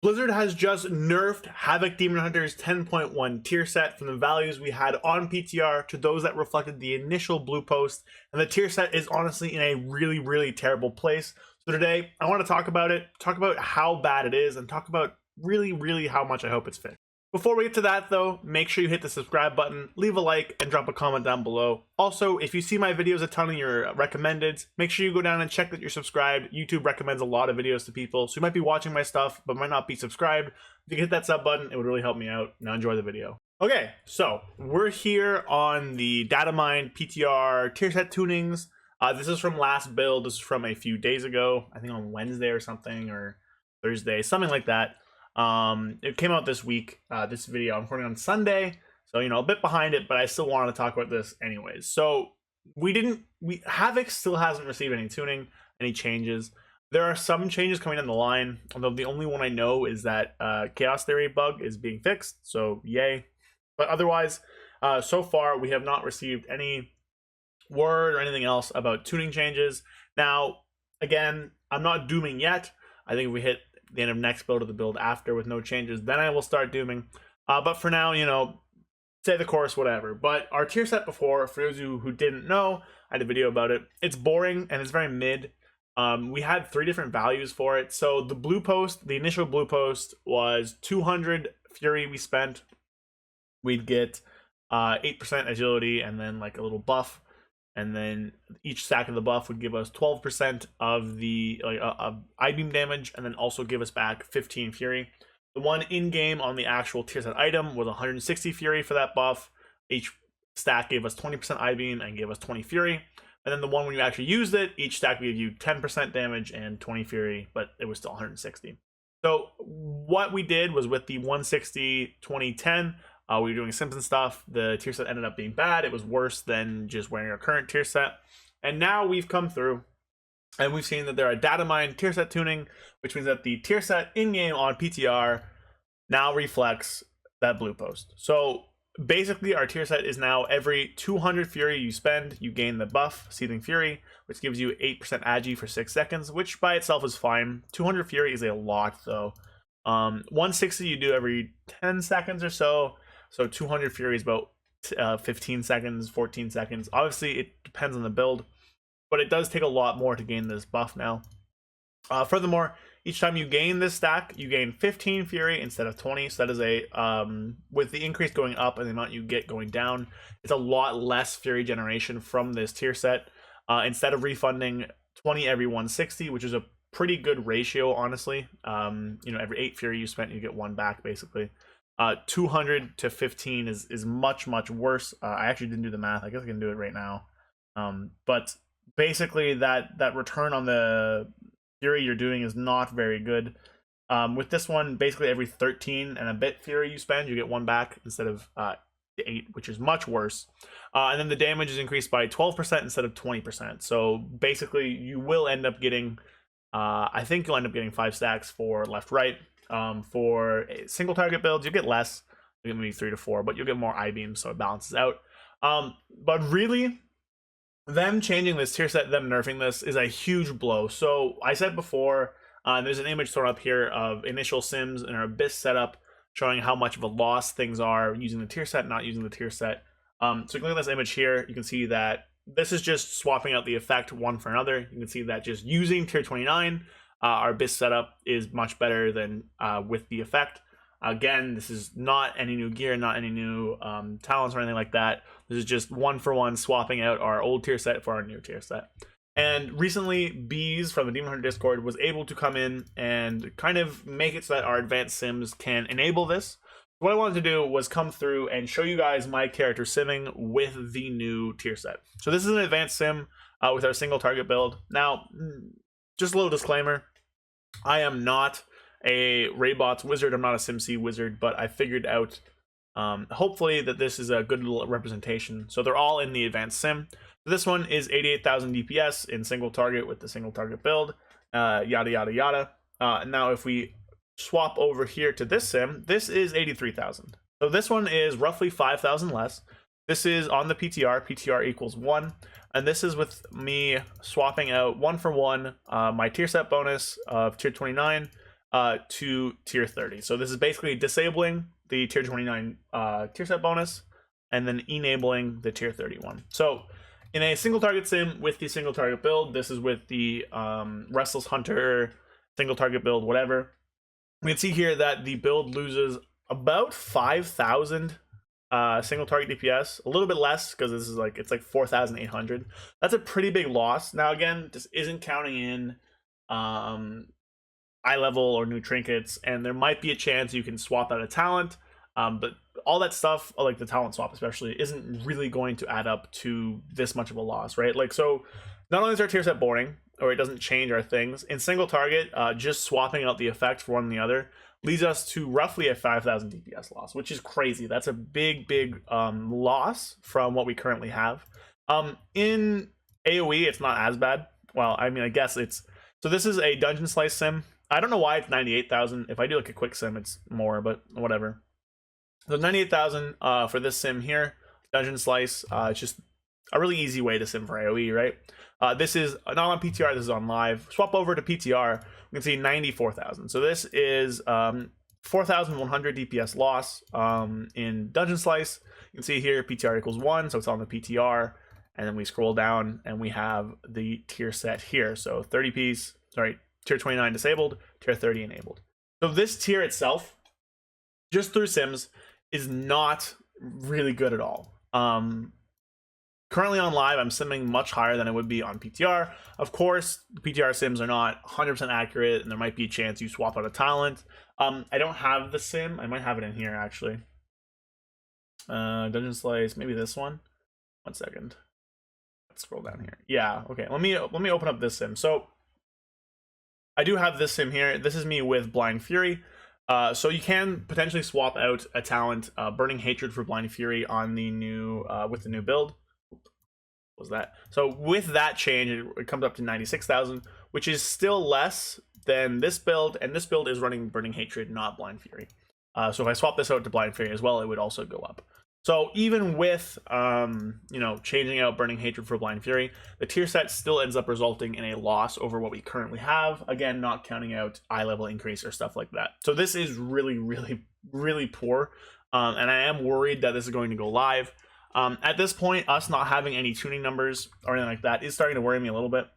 Blizzard has just nerfed Havoc Demon Hunter's 10.1 tier set from the values we had on PTR to those that reflected the initial blue post, and the tier set is honestly in a really terrible place. So today I want to talk about it, talk about how bad it is, and talk about really how much I hope it's fixed. Before we get to that though, make sure you hit the subscribe button, leave a like, and drop a comment down below. Also, if you see my videos a ton in your recommendeds, make sure you go down and check that you're subscribed. YouTube recommends a lot of videos to people, so you might be watching my stuff, but might not be subscribed. If you can hit that sub button, it would really help me out. Now enjoy the video. Okay, so we're here on the data mine PTR tier set tunings. This is from last build. This is from a few days ago, I think on Wednesday or something, or Thursday, something like that. It came out this week, this video I'm recording on Sunday, so you know, a bit behind it, but I still wanted to talk about this anyways. So Havoc still hasn't received any tuning, any changes. There are some changes coming down the line, although the only one I know is that Chaos Theory bug is being fixed, so yay. But otherwise, so far we have not received any word or anything else about tuning changes. Now, again, I'm not dooming yet. I think if we hit the end of next build or the build after with no changes, then I will start dooming. But for now, you know, stay the course, whatever. But our tier set before, for those of you who didn't know, I had a video about it. It's boring and it's very mid. We had 3 different values for it. So the blue post, the initial blue post was 200 fury we spent. We'd get 8% agility and then like a little buff. And then each stack of the buff would give us 12% of the I-beam damage, and then also give us back 15 fury. The one in-game on the actual tier set item was 160 fury for that buff. Each stack gave us 20% I-beam and gave us 20 fury. And then the one when you actually used it, each stack gave you 10% damage and 20 fury, but it was still 160. So what we did was with the 160, 20, 10, we were doing Simpson stuff. The tier set ended up being bad. It was worse than just wearing our current tier set. And now we've come through and we've seen that there are data mine tier set tuning, which means that the tier set in-game on PTR now reflects that blue post. So basically our tier set is now every 200 fury you spend, you gain the buff, Seething Fury, which gives you 8% agi for 6 seconds, which by itself is fine. 200 fury is a lot though. 160 you do every 10 seconds or so. So 200 fury is about 15 seconds, 14 seconds. Obviously, it depends on the build, but it does take a lot more to gain this buff now. Furthermore, each time you gain this stack, you gain 15 fury instead of 20. So that is a, with the increase going up and the amount you get going down, it's a lot less fury generation from this tier set. Instead of refunding 20 every 160, which is a pretty good ratio, honestly. You know, every 8 fury you spent, you get 1 back, basically. 200 to 15 is much worse. I actually didn't do the math. I guess I can do it right now. But basically that return on the fury you're doing is not very good. With this one, basically every 13 and a bit fury you spend, you get 1 back instead of 8, which is much worse. And then the damage is increased by 12% instead of 20%. So basically you will end up getting, I think you'll end up getting 5 stacks for left-right. For single target builds, you get less. You get maybe 3 to 4, but you'll get more I-beam, so it balances out. But really, them changing this tier set, them nerfing this, is a huge blow. So I said before, there's an image thrown up here of initial sims in our Abyss setup, showing how much of a loss things are using the tier set, not using the tier set. So you can look at this image here. You can see that this is just swapping out the effect one for another. You can see that just using tier 29, our Abyss setup is much better than with the effect. Again, this is not any new gear, not any new talents or anything like that. This is just one for one swapping out our old tier set for our new tier set. And recently, Bees from the Demon Hunter Discord was able to come in and kind of make it so that our advanced sims can enable this. What I wanted to do was come through and show you guys my character simming with the new tier set. So this is an advanced sim with our single target build. Now, just a little disclaimer, I am not a Raybots wizard, I'm not a SimC wizard, but I figured out, hopefully, that this is a good little representation. So they're all in the advanced sim. So this one is 88,000 DPS in single target with the single target build, yada. Now if we swap over here to this sim, this is 83,000. So this one is roughly 5,000 less. This is on the PTR equals 1. And this is with me swapping out 1 for 1 my tier set bonus of tier 29 to tier 30. So this is basically disabling the tier 29 tier set bonus and then enabling the tier 31. So in a single target sim with the single target build, this is with the Restless Hunter single target build, whatever. We can see here that the build loses about 5,000 single target DPS, a little bit less because this is like, it's like 4,800. That's a pretty big loss. Now again, this isn't counting in eye level or new trinkets, and there might be a chance you can swap out a talent, but all that stuff, like the talent swap especially, isn't really going to add up to this much of a loss, right? Like, so not only is our tier set boring, or it doesn't change our things, in single target, just swapping out the effect for one and the other leads us to roughly a 5,000 DPS loss, which is crazy. That's a big loss from what we currently have. In AoE, it's not as bad. Well, I mean, I guess it's... So this is a dungeon slice sim. I don't know why it's 98,000. If I do like a quick sim, it's more, but whatever. So 98,000 for this sim here, dungeon slice. It's just a really easy way to sim for AoE, right? This is not on PTR, this is on live. Swap over to PTR, we can see 94,000. So this is 4,100 DPS loss in dungeon slice. You can see here PTR equals 1, so it's on the PTR. And then we scroll down and we have the tier set here. So 30 piece, sorry, tier 29 disabled, tier 30 enabled. So this tier itself, just through sims, is not really good at all. Currently on live, I'm simming much higher than it would be on PTR. Of course, PTR sims are not 100% accurate, and there might be a chance you swap out a talent. I don't have the sim. I might have it in here, actually. Dungeon Slice, maybe this one. 1 second. Let's scroll down here. Yeah, okay. Let me open up this sim. So I do have this sim here. This is me with Blind Fury. So you can potentially swap out a talent, Burning Hatred for Blind Fury on the new with the new build. Was that so? With that change, it comes up to 96,000, which is still less than this build, and this build is running Burning Hatred, not Blind Fury. So if I swap this out to Blind Fury as well, it would also go up. So even with you know, changing out Burning Hatred for Blind Fury, the tier set still ends up resulting in a loss over what we currently have. Again, not counting out eye level increase or stuff like that. So this is really poor, and I am worried that this is going to go live. At this point, us not having any tuning numbers or anything like that is starting to worry me a little bit.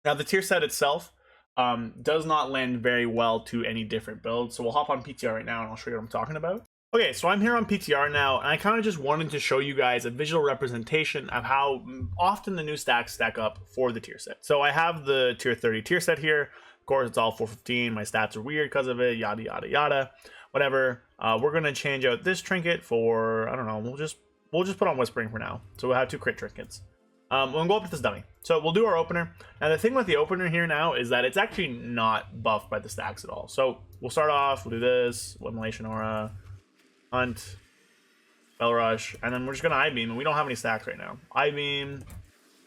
Now, the tier set itself does not lend very well to any different builds. So we'll hop on PTR right now and I'll show you what I'm talking about. Okay, so I'm here on PTR now, and I kind of just wanted to show you guys a visual representation of how often the new stacks stack up for the tier set. So I have the tier 30 tier set here. Of course, it's all 415. My stats are weird because of it, yada, yada, yada, whatever. We're going to change out this trinket for, I don't know, we'll just put on Whispering for now. So we'll have 2 crit trinkets. We'll go up with this dummy. So we'll do our opener. Now the thing with the opener here now is that it's actually not buffed by the stacks at all. So we'll start off, we'll do this, Immolation Aura, Hunt, Spell Rush, and then we're just gonna Eye Beam, and we don't have any stacks right now. Eye Beam,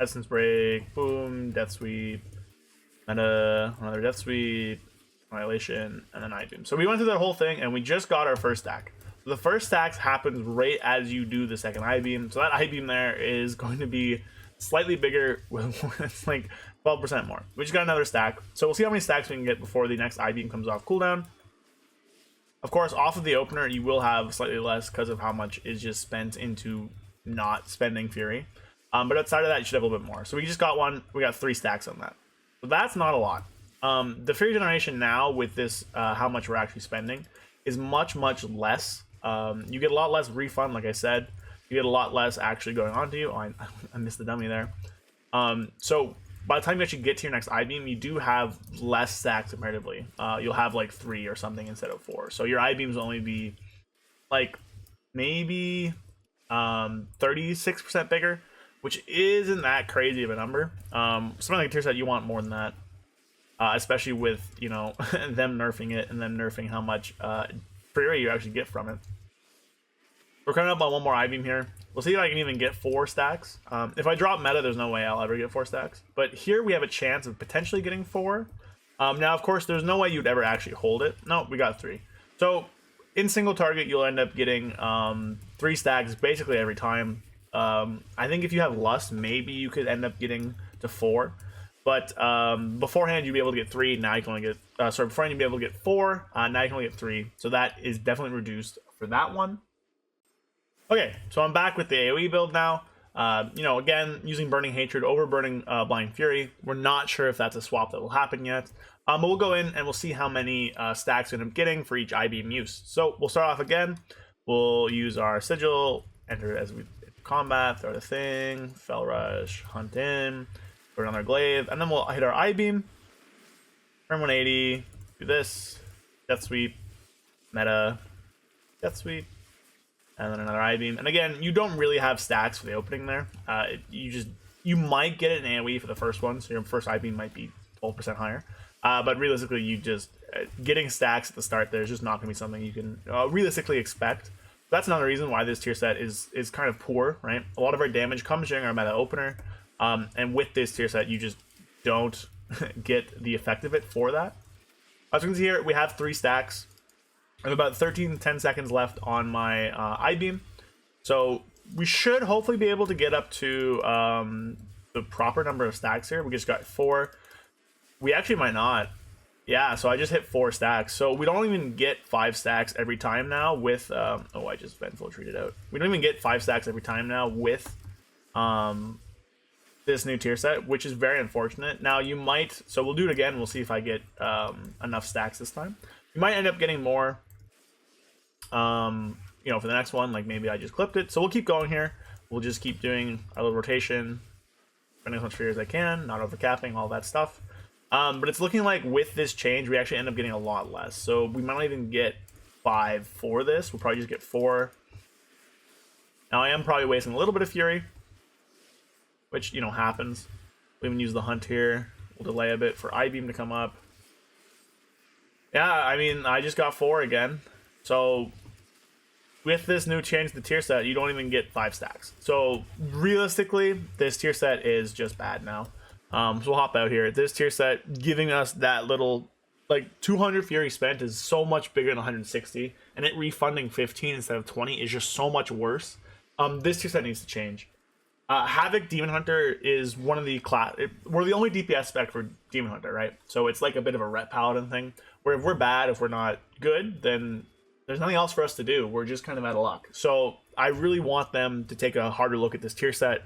Essence Break, boom, Death Sweep, Meta, another Death Sweep, Annihilation, and then Eye Beam. So we went through that whole thing, and we just got our first stack. The first stack happens right as you do the second Eye Beam. So that Eye Beam there is going to be slightly bigger. It's like 12% more. We just got another stack. So we'll see how many stacks we can get before the next Eye Beam comes off cooldown. Of course, off of the opener, you will have slightly less because of how much is just spent into not spending Fury. But outside of that, you should have a little bit more. So we just got one. We got 3 stacks on that. So that's not a lot. The Fury generation now with this, how much we're actually spending, is much less. You get a lot less refund, like I said. You get a lot less actually going on to you. Oh, I missed the dummy there. So by the time you actually get to your next Eye Beam, you do have less stacks comparatively. You'll have like 3 or something instead of 4. So your Eye Beams will only be like maybe 36% bigger, which isn't that crazy of a number. Something like a tier set, you want more than that. Especially with, you know, them nerfing it and then nerfing how much Fury you actually get from it. We're coming up on 1 more Eye Beam here. We'll see if I can even get 4 stacks. If I drop meta, there's no way I'll ever get 4 stacks. But here we have a chance of potentially getting 4. Now, of course, there's no way you'd ever actually hold it. No, we got 3. So in single target, you'll end up getting 3 stacks basically every time. I think if you have Lust, maybe you could end up getting to 4. But beforehand, you'd be able to get 3. Now you can only get, beforehand you'd be able to get 4. Now you can only get 3. So that is definitely reduced for that one. Okay, so I'm back with the AoE build now. Again, using Burning Hatred over Burning Blind Fury. We're not sure if that's a swap that will happen yet. But we'll go in and we'll see how many stacks we end up getting for each I-beam use. So we'll start off again. We'll use our Sigil, enter as we combat, throw the thing, Fell Rush, Hunt in, put another Glaive, and then we'll hit our I-beam, turn 180, do this, Death Sweep, meta, Death Sweep, and then another I-beam. And again, you don't really have stacks for the opening there. You might get an AoE for the first one, so your first I-beam might be 12% higher. But realistically, you just getting stacks at the start there is just not going to be something you can realistically expect. That's another reason why this tier set is kind of poor, right? A lot of our damage comes during our meta opener, and with this tier set, you just don't get the effect of it for that. As you can see here, we have 3 stacks. I have about 10 seconds left on my I-beam, so we should hopefully be able to get up to the proper number of stacks here. We just got 4. We actually might not. Yeah, so I just hit 4 stacks. So we don't even get 5 stacks every time now with... oh, I just infiltrated out. We don't even get 5 stacks every time now with this new tier set, which is very unfortunate. Now, you might... So we'll do it again. We'll see if I get enough stacks this time. You might end up getting more, for the next one. Like, maybe I just clipped it. So we'll keep going here. We'll just keep doing our little rotation. Spending as much fear as I can. Not overcapping, all that stuff. But it's looking like with this change, we actually end up getting a lot less. So we might not even get 5 for this. We'll probably just get 4. Now I am probably wasting a little bit of fury, which, happens. We even use the hunt here. We'll delay a bit for I-beam to come up. Yeah, I mean, I just got 4 again. So with this new change to the tier set, you don't even get 5 stacks. So realistically, this tier set is just bad now. So we'll hop out here. This tier set giving us that little, 200 fury spent is so much bigger than 160, and it refunding 15 instead of 20 is just so much worse. This tier set needs to change. Havoc Demon Hunter is one of the we're the only DPS spec for Demon Hunter, right? So it's like a bit of a ret paladin thing, where if we're bad, if we're not good, then there's nothing else for us to do. We're just kind of out of luck. So I really want them to take a harder look at this tier set.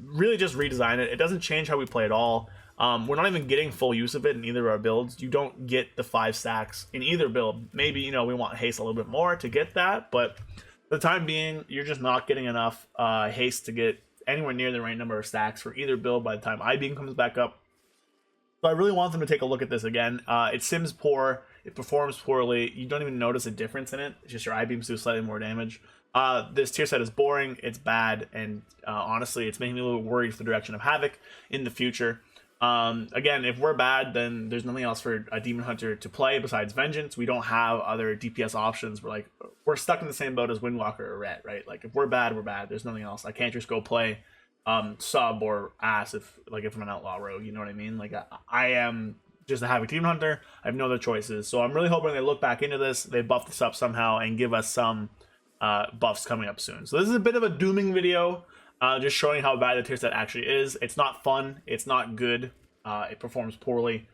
Really just redesign it. It doesn't change how we play at all. We're not even getting full use of it in either of our builds. You don't get the 5 stacks in either build. Maybe, we want haste a little bit more to get that, but for the time being, you're just not getting enough haste to get anywhere near the right number of stacks for either build by the time I-beam comes back up. So I really want them to take a look at this again. It sims poor. It performs poorly. You don't even notice a difference in it. It's just your I-beams do slightly more damage. This tier set is boring, it's bad, and honestly, it's making me a little worried for the direction of Havoc in the future. Again, if we're bad, then there's nothing else for a Demon Hunter to play besides Vengeance. We don't have other DPS options. We're stuck in the same boat as Windwalker or Ret, right? If we're bad, we're bad. There's nothing else. I can't just go play sub or ass if I'm an outlaw rogue, you know what I mean? I am just a Havoc Demon Hunter. I have no other choices. So I'm really hoping they look back into this, they buff this up somehow, and give us some buffs coming up soon. So this is a bit of a dooming video, just showing how bad the tier set actually is. It's not fun, it's not good, it performs poorly,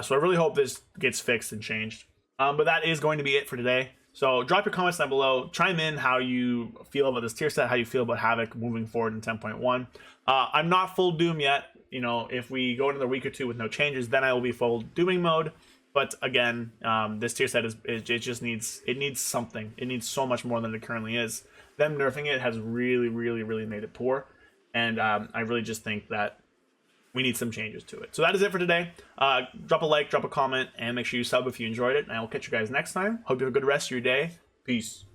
so I really hope this gets fixed and changed. But that is going to be it for today. So drop your comments down below, chime in how you feel about this tier set, how you feel about Havoc moving forward in 10.1. I'm not full doom yet. If we go another week or 2 with no changes, then I will be full dooming mode. But again, this tier set it needs something. It needs so much more than it currently is. Them nerfing it has really made it poor, and I really just think that we need some changes to it. So that is it for today. Drop a like, drop a comment, and make sure you sub if you enjoyed it. And I will catch you guys next time. Hope you have a good rest of your day. Peace.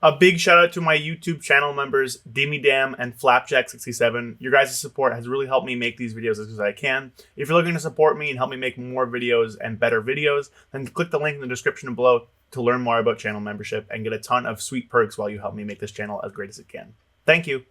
A big shout out to my YouTube channel members, Dimidam and Flapjack67. Your guys' support has really helped me make these videos as good as I can. If you're looking to support me and help me make more videos and better videos, then click the link in the description below to learn more about channel membership and get a ton of sweet perks while you help me make this channel as great as it can. Thank you.